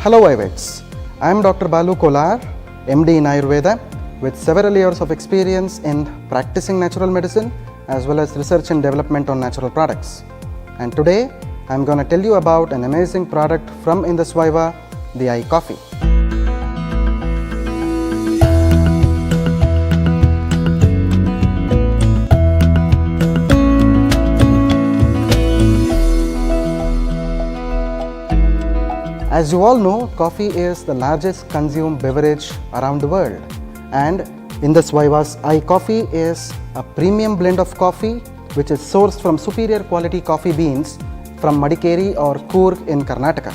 Hello Ayurvedics. I am Dr. Balu Kolar, MD in Ayurveda, with several years of experience in practicing natural medicine as well as research and development on natural products. And today I am going to tell you about an amazing product from Indus Viva, the iCoffee. As you all know, coffee is the largest consumed beverage around the world, and Indus Viva's iCoffee is a premium blend of coffee which is sourced from superior quality coffee beans from Madikeri or Coorg in Karnataka.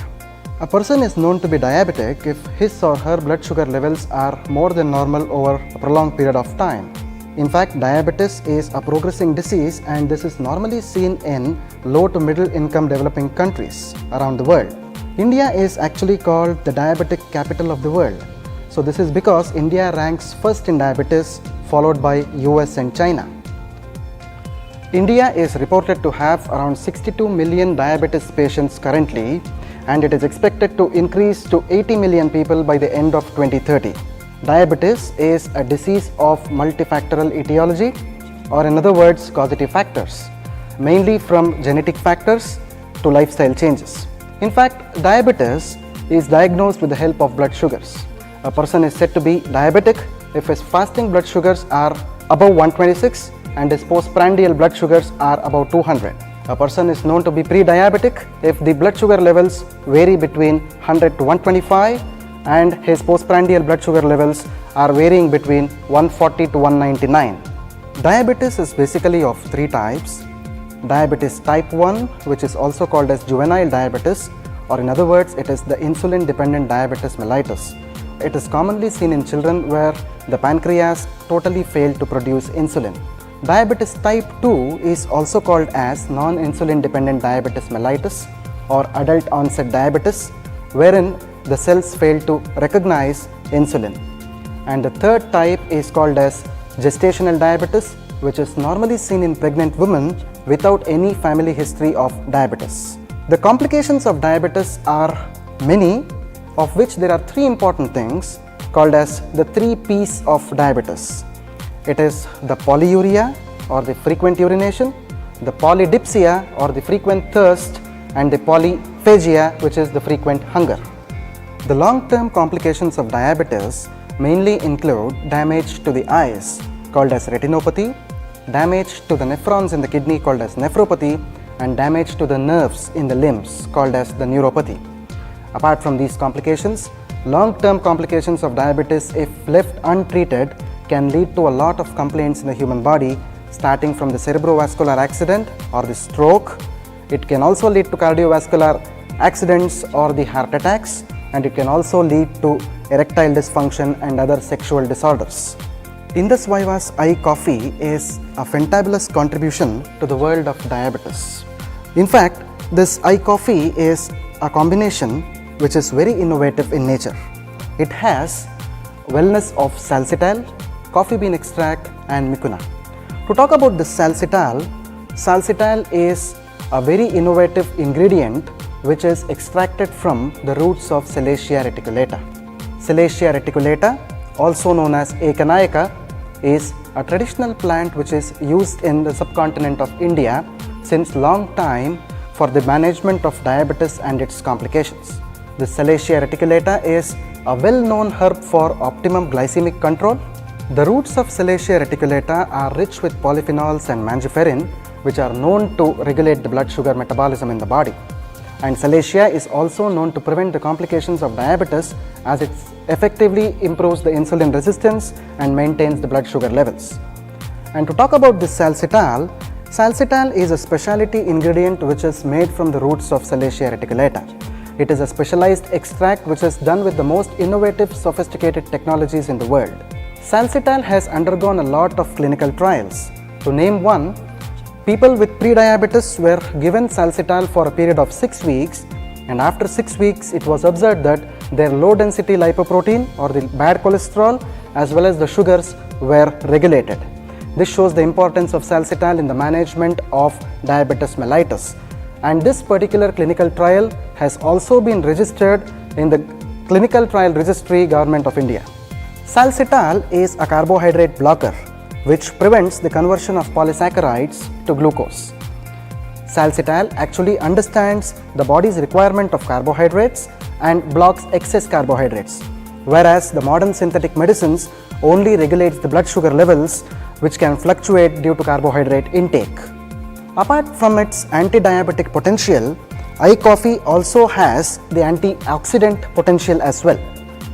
A person is known to be diabetic if his or her blood sugar levels are more than normal over a prolonged period of time. In fact, diabetes is a progressing disease, and this is normally seen in low to middle income developing countries around the world. India is actually called the diabetic capital of the world. So this is because India ranks first in diabetes, followed by US and China. India is reported to have around 62 million diabetes patients currently, and it is expected to increase to 80 million people by the end of 2030. Diabetes is a disease of multifactorial etiology, or in other words, causative factors, mainly from genetic factors to lifestyle changes. In fact, diabetes is diagnosed with the help of blood sugars. A person is said to be diabetic if his fasting blood sugars are above 126 and his postprandial blood sugars are above 200. A person is known to be pre-diabetic if the blood sugar levels vary between 100 to 125 and his postprandial blood sugar levels are varying between 140 to 199. Diabetes is basically of three types. Diabetes type 1, which is also called as juvenile diabetes, or in other words, it is the insulin dependent diabetes mellitus. It is commonly seen in children where the pancreas totally failed to produce insulin. Diabetes type 2 is also called as non-insulin dependent diabetes mellitus or adult onset diabetes, wherein the cells fail to recognize insulin. And the third type is called as gestational diabetes, which is normally seen in pregnant women without any family history of diabetes. The complications of diabetes are many, of which there are three important things called as the 3 P's of diabetes. It is the polyuria or the frequent urination, the polydipsia or the frequent thirst, and the polyphagia, which is the frequent hunger. The long-term complications of diabetes mainly include damage to the eyes called as retinopathy, damage to the nephrons in the kidney called as nephropathy, and damage to the nerves in the limbs called as the neuropathy. Apart from these complications, long-term complications of diabetes, if left untreated, can lead to a lot of complaints in the human body, starting from the cerebrovascular accident or the stroke. It can also lead to cardiovascular accidents or the heart attacks, and it can also lead to erectile dysfunction and other sexual disorders. Indus Viva's iCoffee is a fantabulous contribution to the world of diabetes. In fact, this iCoffee is a combination which is very innovative in nature. It has wellness of salsitol, coffee bean extract, and mucuna. To talk about this salsitol is a very innovative ingredient which is extracted from the roots of Salacia reticulata. Salacia reticulata, also known as Ekanayaka, is a traditional plant which is used in the subcontinent of India since long time for the management of diabetes and its complications. The Salacia reticulata is a well-known herb for optimum glycemic control. The roots of Salacia reticulata are rich with polyphenols and mangiferin, which are known to regulate the blood sugar metabolism in the body. And Salacia is also known to prevent the complications of diabetes, as it effectively improves the insulin resistance and maintains the blood sugar levels. And to talk about this salsitol is a specialty ingredient which is made from the roots of Salacia reticulata. It is a specialized extract which is done with the most innovative, sophisticated technologies in the world. Salsitol has undergone a lot of clinical trials. To name one, people with prediabetes were given salsitol for a period of 6 weeks, and after 6 weeks it was observed that their low density lipoprotein or the bad cholesterol as well as the sugars were regulated. This shows the importance of salsitol in the management of diabetes mellitus. And this particular clinical trial has also been registered in the Clinical Trial Registry, Government of India. Salcital is a carbohydrate blocker which prevents the conversion of polysaccharides to glucose. Salcital actually understands the body's requirement of carbohydrates and blocks excess carbohydrates, whereas the modern synthetic medicines only regulates the blood sugar levels, which can fluctuate due to carbohydrate intake. Apart from its anti-diabetic potential, iCoffee also has the antioxidant potential as well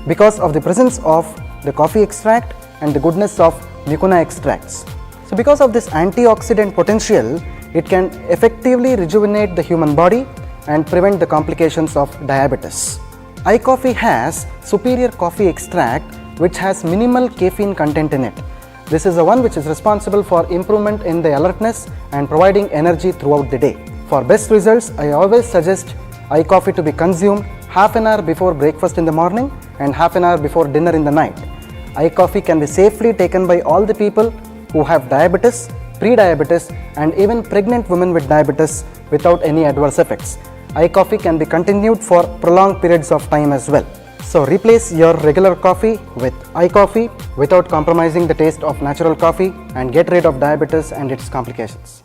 because of the presence of the coffee extract and the goodness of mucuna extracts. So because of this antioxidant potential, it can effectively rejuvenate the human body and prevent the complications of diabetes. iCoffee has superior coffee extract which has minimal caffeine content in it. This is the one which is responsible for improvement in the alertness and providing energy throughout the day. For best results, I always suggest iCoffee to be consumed half an hour before breakfast in the morning and half an hour before dinner in the night. iCoffee can be safely taken by all the people who have diabetes, pre-diabetes and even pregnant women with diabetes without any adverse effects. iCoffee can be continued for prolonged periods of time as well. So replace your regular coffee with iCoffee without compromising the taste of natural coffee and get rid of diabetes and its complications.